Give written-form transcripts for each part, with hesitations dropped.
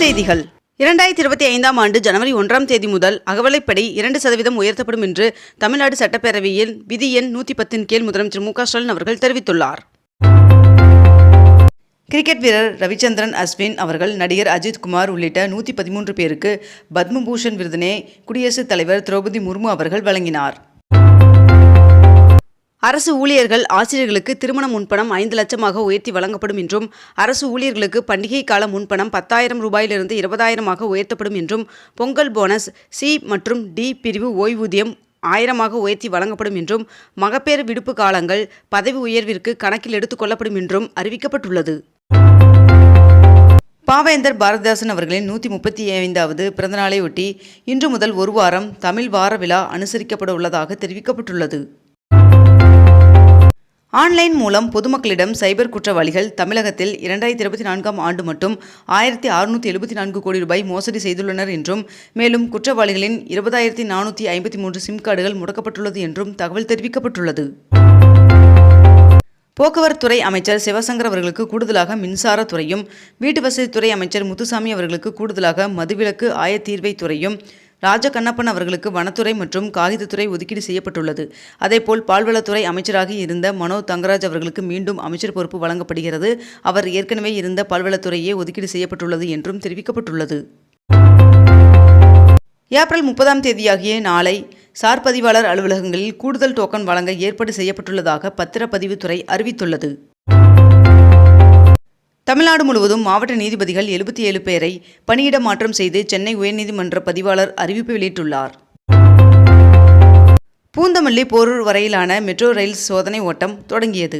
செய்திகள். 2025ஆம் ஆண்டு ஜனவரி 1ஆம் தேதி முதல் அகவிலைப்படி 2% உயர்த்தப்படும் என்று தமிழ்நாடு சட்டப்பேரவையில் விதி எண் 110 கீழ் முதலமைச்சர் மு.க. ஸ்டாலின் அவர்கள் தெரிவித்துள்ளார். கிரிக்கெட் வீரர் ரவிச்சந்திரன் அஸ்வின் அவர்கள் நடிகர் அஜித் குமார் உள்ளிட்ட 113 பேருக்கு பத்மபூஷன் விருதினை குடியரசுத் தலைவர் திரௌபதி முர்மு அவர்கள் வழங்கினார். அரசு ஊழியர்கள் ஆசிரியர்களுக்கு திருமண முன்பணம் 5 லட்சமாக உயர்த்தி வழங்கப்படும் என்றும், அரசு ஊழியர்களுக்கு பண்டிகை கால முன்பணம் 10,000 ரூபாயிலிருந்து 20,000 உயர்த்தப்படும் என்றும், பொங்கல் போனஸ் சி மற்றும் டி பிரிவு ஓய்வூதியம் 1000 உயர்த்தி வழங்கப்படும் என்றும், மகப்பேறு விடுப்பு காலங்கள் பதவி உயர்விற்கு கணக்கில் எடுத்துக் கொள்ளப்படும் என்றும் அறிவிக்கப்பட்டுள்ளது. பாவேந்தர் பாரதிதாசன் அவர்களின் 135வது பிறந்தநாளையொட்டி இன்று முதல் ஒரு வாரம் தமிழ் வார விழா அனுசரிக்கப்பட உள்ளதாக தெரிவிக்கப்பட்டுள்ளது. ஆன்லைன் மூலம் பொதுமக்களிடம் சைபர் குற்றவாளிகள் தமிழகத்தில் 2024ஆம் ஆண்டு மட்டும் 1674 கோடி ரூபாய் மோசடி செய்துள்ளனர் என்றும், மேலும் குற்றவாளிகளின் 20,453 சிம் கார்டுகள் முடக்கப்பட்டுள்ளது என்றும் தகவல் தெரிவிக்கப்பட்டுள்ளது. போக்குவரத்துறை அமைச்சர் சிவசங்கர் அவர்களுக்கு கூடுதலாக மின்சாரத்துறையும், வீட்டுவசதித்துறை அமைச்சர் முத்துசாமி அவர்களுக்கு கூடுதலாக மதுவிலக்கு ஆயத்தீர்வை துறையும், ராஜகண்ணப்பன் அவர்களுக்கு வனத்துறை மற்றும் காகிதத்துறை ஒதுக்கீடு செய்யப்பட்டுள்ளது. அதேபோல் பால்வளத்துறை அமைச்சராக இருந்த மனோ தங்கராஜ் அவர்களுக்கு மீண்டும் அமைச்சர் பொறுப்பு வழங்கப்படுகிறது. அவர் ஏற்கனவே இருந்த பால்வளத்துறையே ஒதுக்கீடு செய்யப்பட்டுள்ளது என்றும் தெரிவிக்கப்பட்டுள்ளது. ஏப்ரல் 30ஆம் தேதியாகிய நாளை சார் பதிவாளர் அலுவலகங்களில் கூடுதல் டோக்கன் வழங்க ஏற்பாடு செய்யப்பட்டுள்ளதாக பத்திரப்பதிவுத்துறை அறிவித்துள்ளது. தமிழ்நாடு முழுவதும் மாவட்ட நீதிபதிகள் 77 பேரை பணியிட மாற்றம் செய்து சென்னை உயர்நீதிமன்ற பதிவாளர் அறிவிப்பு வெளியிட்டுள்ளார். பூந்தமல்லி போரூர் வரையிலான மெட்ரோ ரயில் சோதனை ஓட்டம் தொடங்கியது.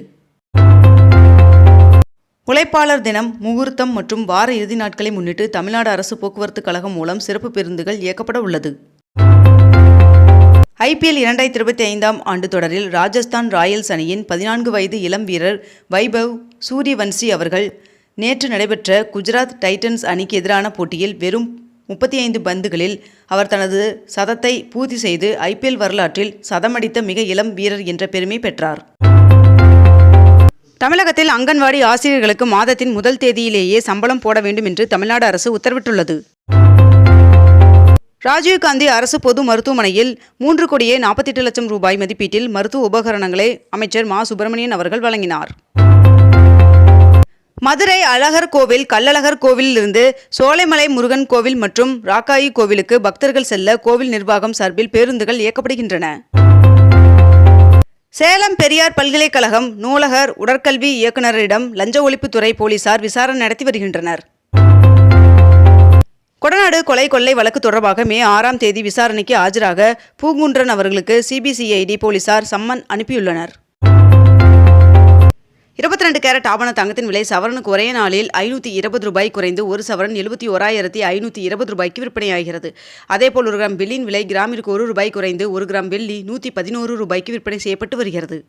உழைப்பாளர் தினம், முகூர்த்தம் மற்றும் வார இறுதி நாட்களை முன்னிட்டு தமிழ்நாடு அரசு போக்குவரத்து கழகம் மூலம் சிறப்பு பேருந்துகள் இயக்கப்பட உள்ளது. IPL 2025ஆம் ஆண்டு தொடரில் ராஜஸ்தான் ராயல்ஸ் அணியின் 14 வயது இளம் வீரர் வைபவ் சூரியவன்சி அவர்கள் நேற்று நடைபெற்ற குஜராத் டைட்டன்ஸ் அணிக்கு எதிரான போட்டியில் வெறும் 35 பந்துகளில் அவர் தனது சதத்தை பூர்த்தி செய்து IPL வரலாற்றில் சதமடித்த மிக இளம் வீரர் என்ற பெருமை பெற்றார். தமிழகத்தில் அங்கன்வாடி ஆசிரியர்களுக்கு மாதத்தின் முதல் தேதியிலேயே சம்பளம் போட வேண்டும் என்று தமிழ்நாடு அரசு உத்தரவிட்டுள்ளது. ராஜீவ்காந்தி அரசு பொது மருத்துவமனையில் 3,48 லட்சம் ரூபாய் மதிப்பீட்டில் மருத்துவ உபகரணங்களை அமைச்சர் மா. சுப்பிரமணியன் அவர்கள் வழங்கினார். மதுரை அழகர் கோவில், கள்ளழகர் கோவிலிருந்து சோலைமலை முருகன் கோவில் மற்றும் ராக்காயி கோவிலுக்கு பக்தர்கள் செல்ல கோவில் நிர்வாகம் சார்பில் பேருந்துகள் இயக்கப்படுகின்றன. சேலம் பெரியார் பல்கலைக்கழகம் நூலகர் உடற்கல்வி இயக்குநரிடம் லஞ்ச ஒழிப்புத்துறை போலீசார் விசாரணை நடத்தி வருகின்றனர். கொடநாடு கொலை கொள்ளை வழக்கு தொடர்பாக மே 6ஆம் தேதி விசாரணைக்கு ஆஜராக பூங்குன்றன் அவர்களுக்கு CBCID போலீசார் சம்மன் அனுப்பியுள்ளனர். 22 கேரட் ஆபண தங்கத்தின் விலை சவரனுக்கு ஒரே நாளில் 520 ரூபாய் குறைந்து ஒரு சவரன் 71,520 ரூபாய்க்கு விற்பனையாகிறது. அதேபோல் 1 கிராம் வெள்ளியின் விலை கிராமிற்கு 1 ரூபாய் குறைந்து 1 கிராம் வெள்ளி 111 ரூபாய்க்கு விற்பனை செய்யப்பட்டு வருகிறது.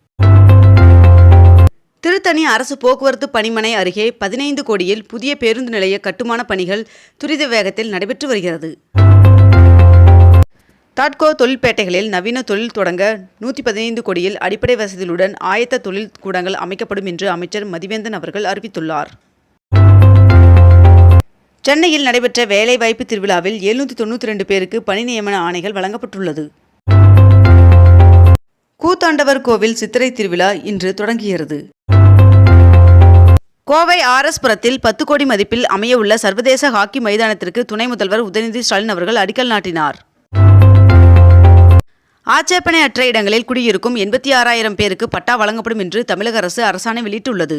திருத்தணி அரசு போக்குவரத்து பணிமனை அருகே 15 கோடியில் புதிய பேருந்து நிலைய கட்டுமான பணிகள் துரித வேகத்தில் நடைபெற்று வருகிறது. தாட்கோ தொழில்பேட்டைகளில் நவீன தொழில் தொடங்க 115 கோடியில் அடிப்படை வசதிகளுடன் ஆயத்த தொழில் கூடங்கள் அமைக்கப்படும் என்று அமைச்சர் மதிவேந்தன் அவர்கள் அறிவித்துள்ளார். சென்னையில் நடைபெற்ற வேலைவாய்ப்பு திருவிழாவில் 792 பேருக்கு பணி நியமன ஆணைகள் வழங்கப்பட்டுள்ளது. கூத்தாண்டவர் கோவில் சித்திரை திருவிழா இன்று தொடங்குகிறது. கோவை RS புரத்தில் 10 கோடி மதிப்பில் அமையவுள்ள சர்வதேச ஹாக்கி மைதானத்திற்கு துணை முதல்வர் உதயநிதி ஸ்டாலின் அவர்கள் அடிக்கல் நாட்டினார். ஆட்சேபனையற்ற இடங்களில் குடியிருக்கும் 86,000 பேருக்கு பட்டா வழங்கப்படும் என்று தமிழக அரசு அரசாணை வெளியிட்டுள்ளது.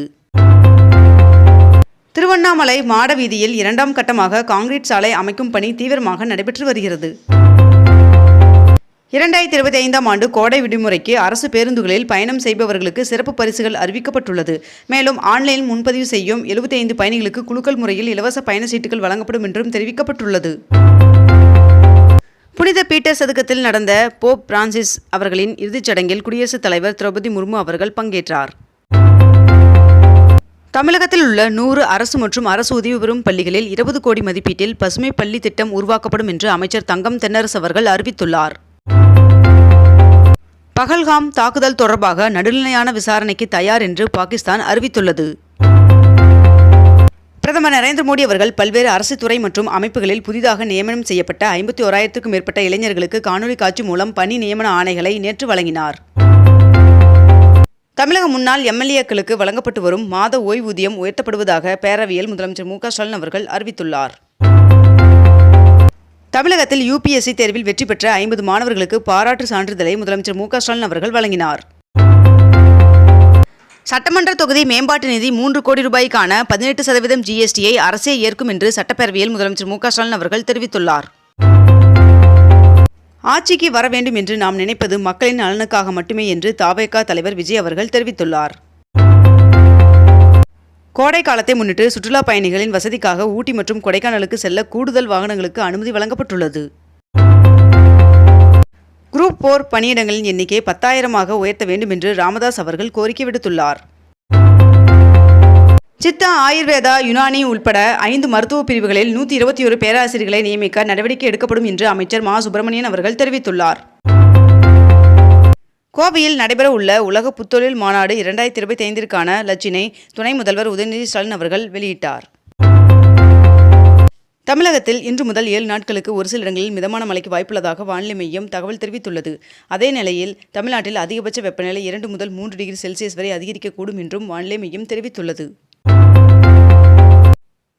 திருவண்ணாமலை மாட வீதியில் 2ஆம் கட்டமாக கான்கிரீட் சாலை அமைக்கும் பணி தீவிரமாக நடைபெற்று வருகிறது. 2025ஆம் ஆண்டு கோடை விடுமுறைக்கு அரசு பேருந்துகளில் பயணம் செய்பவர்களுக்கு சிறப்பு பரிசுகள் அறிவிக்கப்பட்டுள்ளது. மேலும் ஆன்லைனில் முன்பதிவு செய்யும் 75 பயணிகளுக்கு குலுக்கல் முறையில் இலவச பயண சீட்டுகள் வழங்கப்படும் என்றும் தெரிவிக்கப்பட்டுள்ளது. புனித பீட்டர் சதுக்கத்தில் நடந்த போப் பிரான்சிஸ் அவர்களின் இறுதிச் சடங்கில் குடியரசுத் தலைவர் திரௌபதி முர்மு அவர்கள் பங்கேற்றார். தமிழகத்தில் உள்ள 100 அரசு மற்றும் அரசு உதவி பெறும் பள்ளிகளில் 20 கோடி மதிப்பீட்டில் பசுமை பள்ளி திட்டம் உருவாக்கப்படும் என்று அமைச்சர் தங்கம் தென்னரசு அவர்கள் அறிவித்துள்ளார். பகல்காம் தாக்குதல் தொடர்பாக நடுநிலையான விசாரணைக்கு தயார் என்று பாகிஸ்தான் அறிவித்துள்ளது. பிரதமர் நரேந்திர மோடி அவர்கள் பல்வேறு அரசு துறை மற்றும் அமைப்புகளில் புதிதாக நியமனம் செய்யப்பட்ட 51,000க்கும் மேற்பட்ட இளைஞர்களுக்கு காணொலி காட்சி மூலம் பணி நியமன ஆணைகளை நேற்று வழங்கினார். தமிழக முன்னாள் எம்எல்ஏக்களுக்கு வழங்கப்பட்டு வரும் மாத ஓய்வூதியம் உயர்த்தப்படுவதாக பேரவையில் முதலமைச்சர் மு.க.ஸ்டாலின் அவர்கள் அறிவித்துள்ளார். தமிழகத்தில் UPSC தேர்வில் வெற்றி பெற்ற 50 மாணவர்களுக்கு பாராட்டு சான்றிதழை முதலமைச்சர் மு.க.ஸ்டாலின் அவர்கள் வழங்கினார். சட்டமன்ற தொகுதி மேம்பாட்டு நிதி 3 கோடி ரூபாய்க்கான 18% GSTயை அரசே ஏற்கும் என்று சட்டப்பேரவையில் முதலமைச்சர் மு.க.ஸ்டாலின் அவர்கள் தெரிவித்துள்ளார். ஆட்சிக்கு வர வேண்டும் என்று நாம் நினைப்பது மக்களின் நலனுக்காக மட்டுமே என்று தவேக தலைவர் விஜய் அவர்கள் தெரிவித்துள்ளார். கோடை காலத்தை முன்னிட்டு சுற்றுலா பயணிகளின் வசதிக்காக ஊட்டி மற்றும் கொடைக்கானலுக்கு செல்ல கூடுதல் வாகனங்களுக்கு அனுமதி வழங்கப்பட்டுள்ளது. குரூப் 4 பணியிடங்களின் எண்ணிக்கை 10,000ஆக உயர்த்த வேண்டும் என்று ராமதாஸ் அவர்கள் கோரிக்கை விடுத்துள்ளார். சித்தா, ஆயுர்வேதா, யுனானி உள்பட 5 மருத்துவ பிரிவுகளில் 121 பேராசிரியர்களை நியமிக்க நடவடிக்கை எடுக்கப்படும் என்று அமைச்சர் மா. சுப்பிரமணியன் அவர்கள் தெரிவித்துள்ளார். கோவையில் நடைபெற உள்ள உலக புத்தொழில் மாநாடு 2025ற்கான லட்சினை துணை முதல்வர் உதயநிதி ஸ்டாலின் அவர்கள் வெளியிட்டார். தமிழகத்தில் இன்று முதல் 7 நாட்களுக்கு ஒரு சில இடங்களில் மிதமான மழைக்கு வாய்ப்புள்ளதாக வானிலை மையம் தகவல் தெரிவித்துள்ளது. அதே நிலையில் தமிழ்நாட்டில் அதிகபட்ச வெப்பநிலை 2 முதல் 3 டிகிரி செல்சியஸ் வரை அதிகரிக்கக்கூடும் என்றும் வானிலை மையம் தெரிவித்துள்ளது.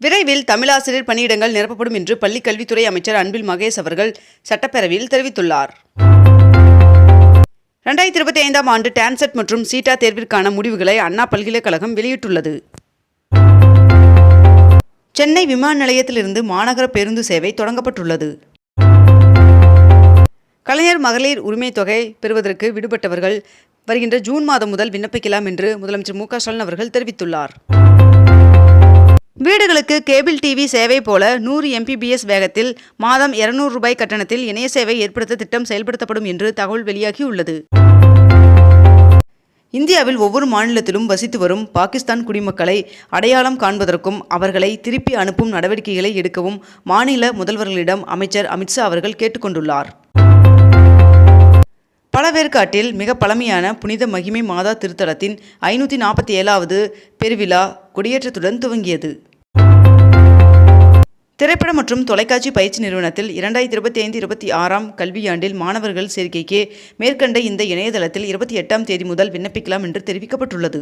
விரைவில் தமிழாசிரியர் பணியிடங்கள் நிரப்பப்படும் என்று பள்ளிக் கல்வித்துறை அமைச்சர் அன்பில் மகேஷ் அவர்கள் சட்டப்பேரவையில் தெரிவித்துள்ளார். 2025ஆம் ஆண்டு டான்செட் மற்றும் சீட்டா தேர்விற்கான முடிவுகளை அண்ணா பல்கலைக்கழகம் வெளியிட்டுள்ளது. சென்னை விமான நிலையத்திலிருந்து மாநகர பேருந்து சேவை தொடங்கப்பட்டுள்ளது. கலைஞர் மகளிர் உரிமை தொகை பெறுவதற்கு விடுபட்டவர்கள் வருகின்ற ஜூன் மாதம் முதல் விண்ணப்பிக்கலாம் என்று முதலமைச்சர் மு.க.ஸ்டாலின் அவர்கள் தெரிவித்துள்ளார். வீடுகளுக்கு கேபிள் டிவி சேவை போல 100 Mbps வேகத்தில் மாதம் 200 ரூபாய் கட்டணத்தில் இணைய சேவை ஏற்படுத்த திட்டம் செயல்படுத்தப்படும் என்று தகவல் வெளியாகியுள்ளது. இந்தியாவில் ஒவ்வொரு மாநிலத்திலும் வசித்து வரும் பாகிஸ்தான் குடிமக்களை அடையாளம் காண்பதற்கும் அவர்களை திருப்பி அனுப்பும் நடவடிக்கைகளை எடுக்கவும் மாநில முதல்வர்களிடம் அமைச்சர் அமித்ஷா அவர்கள் கேட்டுக்கொண்டுள்ளார். பழவேற்காட்டில் மிக பழமையான புனித மகிமை மாதா திருத்தலத்தின் 547வது பெருவிழா கொடியேற்றத்துடன் துவங்கியது. திரைப்பட மற்றும் தொலைக்காட்சி பயிற்சி நிறுவனத்தில் 2025-26ஆம் கல்வியாண்டில் மாணவர்கள் சேர்க்கைக்கு மேற்கண்ட இந்த இணையதளத்தில் 28ஆம் தேதி முதல் விண்ணப்பிக்கலாம் என்று தெரிவிக்கப்பட்டுள்ளது.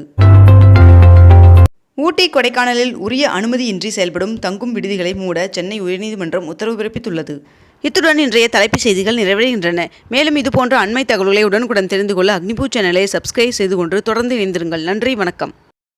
ஊட்டி, கொடைக்கானலில் உரிய அனுமதியின்றி செயல்படும் தங்கும் விடுதிகளை மூட சென்னை உயர்நீதிமன்றம் உத்தரவு பிறப்பித்துள்ளது. இத்துடன் இன்றைய தலைப்புச் செய்திகள் நிறைவடைகின்றன. மேலும் இதுபோன்ற அண்மை தகவல்களை உடனுக்குடன் தெரிந்து கொள்ள அக்னிபூ சேனலை சப்ஸ்கிரைப் செய்து கொண்டு தொடர்ந்து இணைந்திருங்கள். நன்றி, வணக்கம்.